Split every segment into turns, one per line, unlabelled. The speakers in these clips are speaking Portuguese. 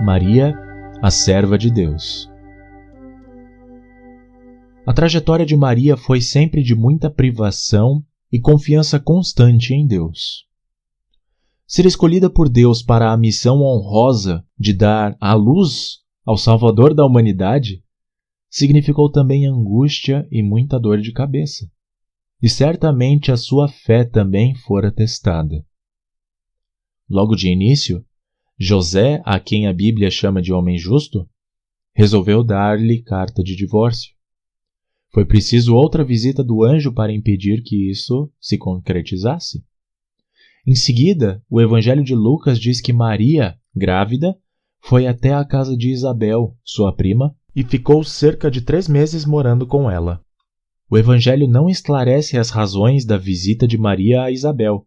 Maria, a serva de Deus. A trajetória de Maria foi sempre de muita privação e confiança constante em Deus. Ser escolhida por Deus para a missão honrosa de dar à luz ao Salvador da humanidade significou também angústia e muita dor de cabeça. E certamente a sua fé também fora testada. Logo de início, José, a quem a Bíblia chama de homem justo, resolveu dar-lhe carta de divórcio. Foi preciso outra visita do anjo para impedir que isso se concretizasse. Em seguida, o Evangelho de Lucas diz que Maria, grávida, foi até a casa de Isabel, sua prima, e ficou cerca de 3 meses morando com ela. O Evangelho não esclarece as razões da visita de Maria a Isabel,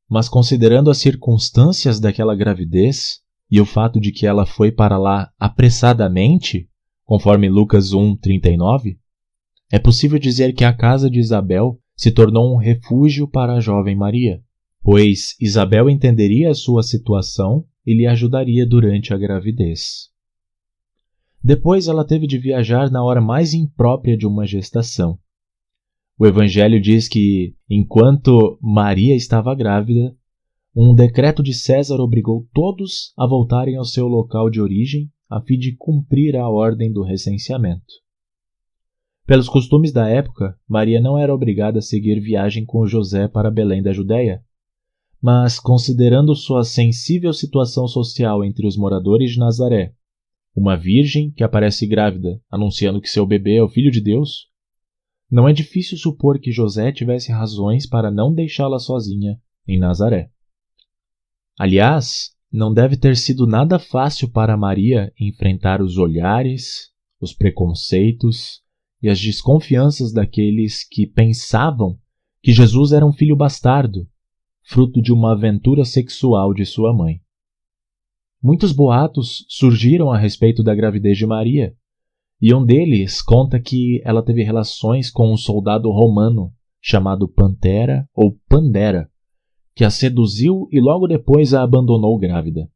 mas considerando as circunstâncias daquela gravidez e o fato de que ela foi para lá apressadamente, conforme Lucas 1:39, é possível dizer que a casa de Isabel se tornou um refúgio para a jovem Maria, pois Isabel entenderia a sua situação e lhe ajudaria durante a gravidez. Depois ela teve de viajar na hora mais imprópria de uma gestação. O Evangelho diz que, enquanto Maria estava grávida, um decreto de César obrigou todos a voltarem ao seu local de origem a fim de cumprir a ordem do recenseamento. Pelos costumes da época, Maria não era obrigada a seguir viagem com José para Belém da Judéia, mas, considerando sua sensível situação social entre os moradores de Nazaré, uma virgem que aparece grávida anunciando que seu bebê é o Filho de Deus, não é difícil supor que José tivesse razões para não deixá-la sozinha em Nazaré. Aliás, não deve ter sido nada fácil para Maria enfrentar os olhares, os preconceitos e as desconfianças daqueles que pensavam que Jesus era um filho bastardo, fruto de uma aventura sexual de sua mãe. Muitos boatos surgiram a respeito da gravidez de Maria, e um deles conta que ela teve relações com um soldado romano chamado Pantera ou Pandera, que a seduziu e logo depois a abandonou grávida.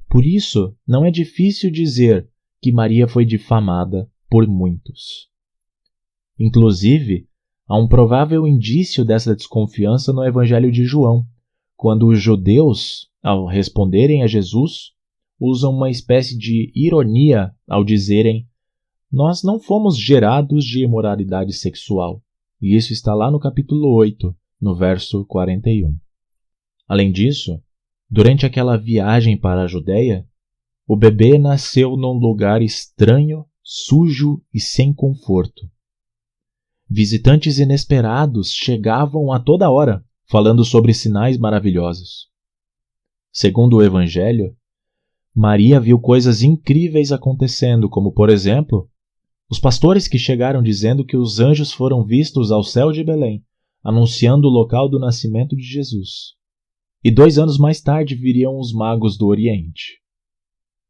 Por isso, não é difícil dizer que Maria foi difamada por muitos. Inclusive, há um provável indício dessa desconfiança no Evangelho de João, quando os judeus, ao responderem a Jesus, usam uma espécie de ironia ao dizerem: "Nós não fomos gerados de imoralidade sexual." E isso está lá no capítulo 8, no verso 41. Além disso, durante aquela viagem para a Judéia, o bebê nasceu num lugar estranho, sujo e sem conforto. Visitantes inesperados chegavam a toda hora, falando sobre sinais maravilhosos. Segundo o Evangelho, Maria viu coisas incríveis acontecendo, como, por exemplo, os pastores que chegaram dizendo que os anjos foram vistos ao céu de Belém, anunciando o local do nascimento de Jesus. E 2 anos mais tarde viriam os magos do Oriente.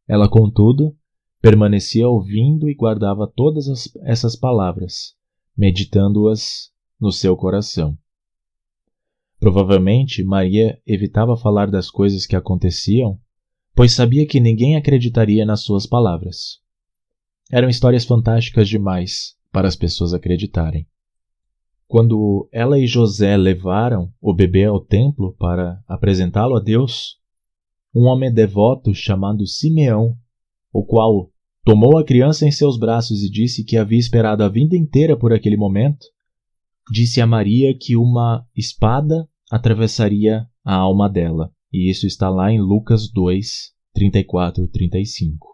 Ela, contudo, permanecia ouvindo e guardava todas essas palavras, meditando-as no seu coração. Provavelmente, Maria evitava falar das coisas que aconteciam, pois sabia que ninguém acreditaria nas suas palavras. Eram histórias fantásticas demais para as pessoas acreditarem. Quando ela e José levaram o bebê ao templo para apresentá-lo a Deus, um homem devoto chamado Simeão, o qual tomou a criança em seus braços e disse que havia esperado a vida inteira por aquele momento, disse a Maria que uma espada atravessaria a alma dela. E isso está lá em Lucas 2, 34 e 35.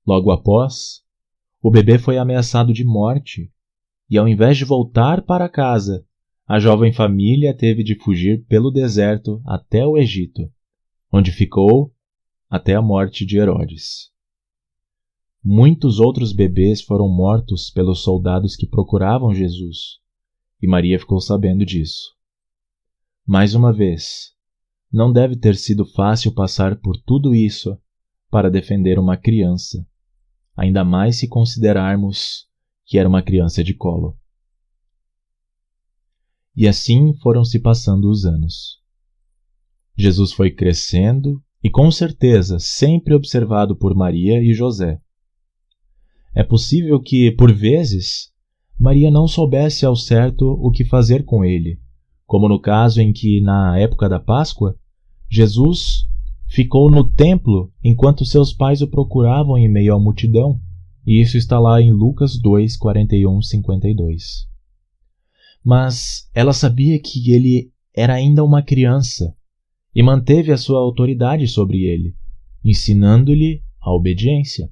Logo após, o bebê foi ameaçado de morte, e ao invés de voltar para casa, a jovem família teve de fugir pelo deserto até o Egito, onde ficou até a morte de Herodes. Muitos outros bebês foram mortos pelos soldados que procuravam Jesus, e Maria ficou sabendo disso. Mais uma vez, não deve ter sido fácil passar por tudo isso para defender uma criança, ainda mais se considerarmos que era uma criança de colo. E assim foram se passando os anos. Jesus foi crescendo e com certeza sempre observado por Maria e José. É possível que, por vezes, Maria não soubesse ao certo o que fazer com ele, como no caso em que, na época da Páscoa, Jesus ficou no templo enquanto seus pais o procuravam em meio à multidão, e isso está lá em Lucas 2, 41, 52. Mas ela sabia que ele era ainda uma criança e manteve a sua autoridade sobre ele, ensinando-lhe a obediência.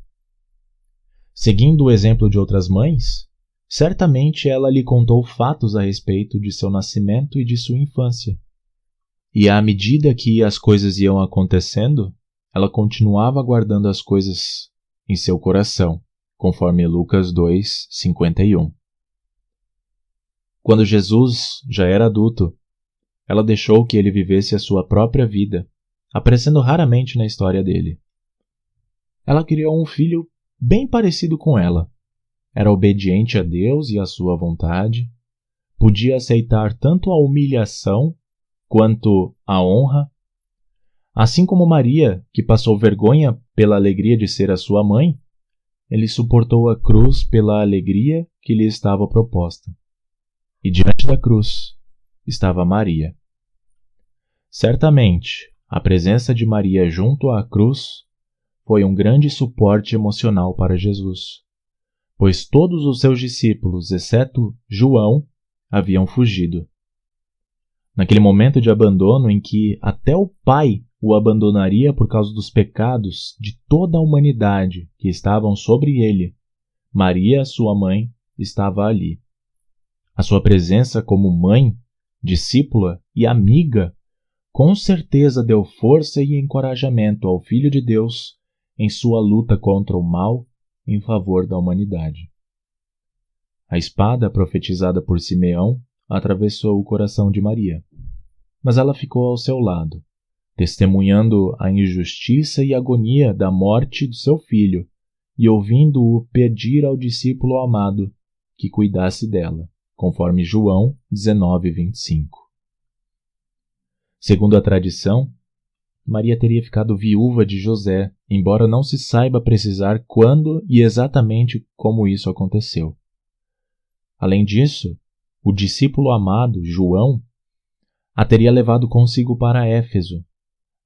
Seguindo o exemplo de outras mães, certamente ela lhe contou fatos a respeito de seu nascimento e de sua infância. E à medida que as coisas iam acontecendo, ela continuava guardando as coisas em seu coração, conforme Lucas 2, 51. Quando Jesus já era adulto, ela deixou que ele vivesse a sua própria vida, aparecendo raramente na história dele. Ela criou um filho bem parecido com ela. Era obediente a Deus e à sua vontade, podia aceitar tanto a humilhação quanto a honra, assim como Maria, que passou vergonha pela alegria de ser a sua mãe, ele suportou a cruz pela alegria que lhe estava proposta. E diante da cruz estava Maria. Certamente, a presença de Maria junto à cruz foi um grande suporte emocional para Jesus, pois todos os seus discípulos, exceto João, haviam fugido. Naquele momento de abandono em que até o Pai o abandonaria por causa dos pecados de toda a humanidade que estavam sobre ele, Maria, sua mãe, estava ali. A sua presença como mãe, discípula e amiga com certeza deu força e encorajamento ao Filho de Deus em sua luta contra o mal em favor da humanidade. A espada profetizada por Simeão atravessou o coração de Maria, mas ela ficou ao seu lado, testemunhando a injustiça e agonia da morte do seu filho e ouvindo-o pedir ao discípulo amado que cuidasse dela, conforme João 19, 25. Segundo a tradição, Maria teria ficado viúva de José, embora não se saiba precisar quando e exatamente como isso aconteceu. Além disso, o discípulo amado, João, a teria levado consigo para Éfeso,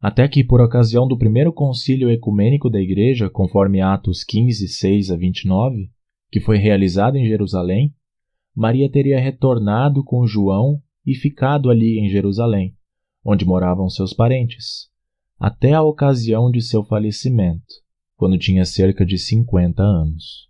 até que, por ocasião do primeiro concílio ecumênico da Igreja, conforme Atos 15, 6 a 29, que foi realizado em Jerusalém, Maria teria retornado com João e ficado ali em Jerusalém, onde moravam seus parentes, até a ocasião de seu falecimento, quando tinha cerca de 50 anos.